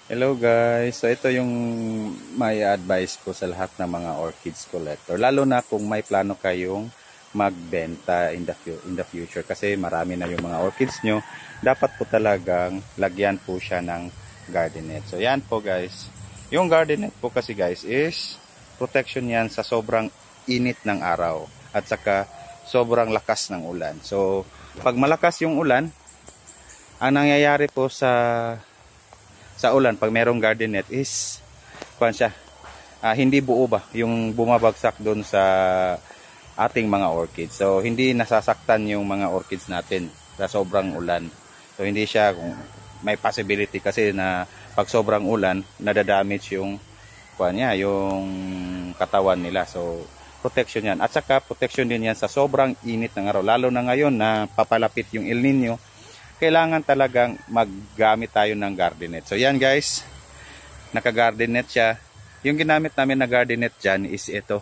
Hello guys, so ito yung may advice ko sa lahat ng mga orchids collector, lalo na kung may plano kayong magbenta in the future kasi marami na yung mga orchids nyo, dapat po talagang lagyan po siya ng garden net. So yan po guys, yung garden net po kasi guys is protection yan sa sobrang init ng araw at saka sobrang lakas ng ulan. So pag malakas yung ulan, ang nangyayari po sa ulan pag merong garden net is siya, hindi buo ba yung bumabagsak doon sa ating mga orchids. So hindi nasasaktan yung mga orchids natin sa sobrang ulan. So hindi siya, kung may possibility kasi na pag sobrang ulan nadadamage yung yung katawan nila. So protection yan, at saka protection din yan sa sobrang init ng araw, lalo na ngayon na papalapit yung El Nino. Kailangan talagang maggamit tayo ng garden net. So yan guys, naka garden net siya. Yung ginamit namin na garden net dyan is ito,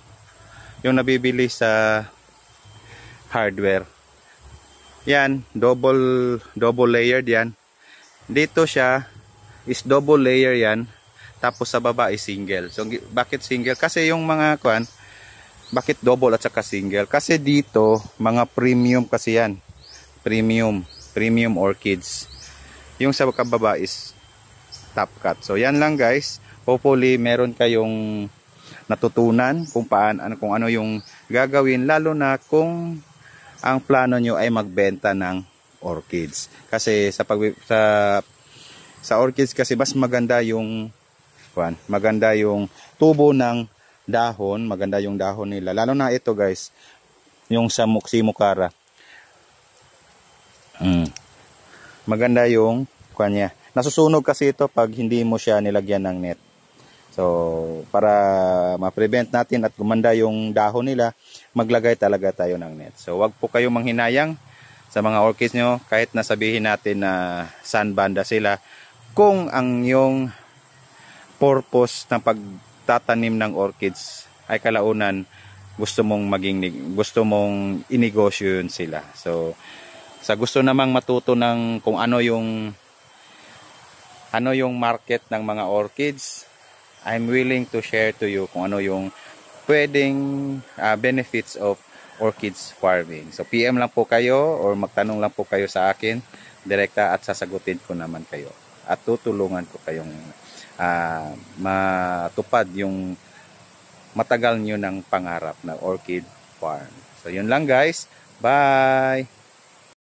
yung nabibili sa hardware. Yan, double layered yan. Dito siya is double layer yan, tapos sa baba is single. So bakit single? Kasi yung mga bakit double at saka single? Kasi dito mga premium kasi yan, premium orchids. Yung sa kababa is top cut. So yan lang guys. Hopefully meron kayong natutunan kung ano yung gagawin, lalo na kung ang plano nyo ay magbenta ng orchids. Kasi sa orchids kasi mas maganda yung tubo ng dahon, maganda yung dahon nila. Lalo na ito guys, yung sa Muximukara. Maganda yung niya. Nasusunog kasi ito pag hindi mo siya nilagyan ng net. So, para ma-prevent natin at gumanda yung dahon nila, maglagay talaga tayo ng net. So, wag po kayong manghinayang sa mga orchids nyo, kahit nasabihin natin na sunbanda sila. Kung ang yung purpose ng pagtatanim ng orchids ay kalaunan gusto mong inegosyo yun sila. So, sa gusto namang matuto ng kung ano yung market ng mga orchids, I'm willing to share to you kung ano yung pwedeng benefits of orchids farming. So PM lang po kayo or magtanong lang po kayo sa akin direkta at sasagutin ko naman kayo at tutulungan ko kayong matupad yung matagal nyo ng pangarap na orchid farm. So yun lang guys, bye!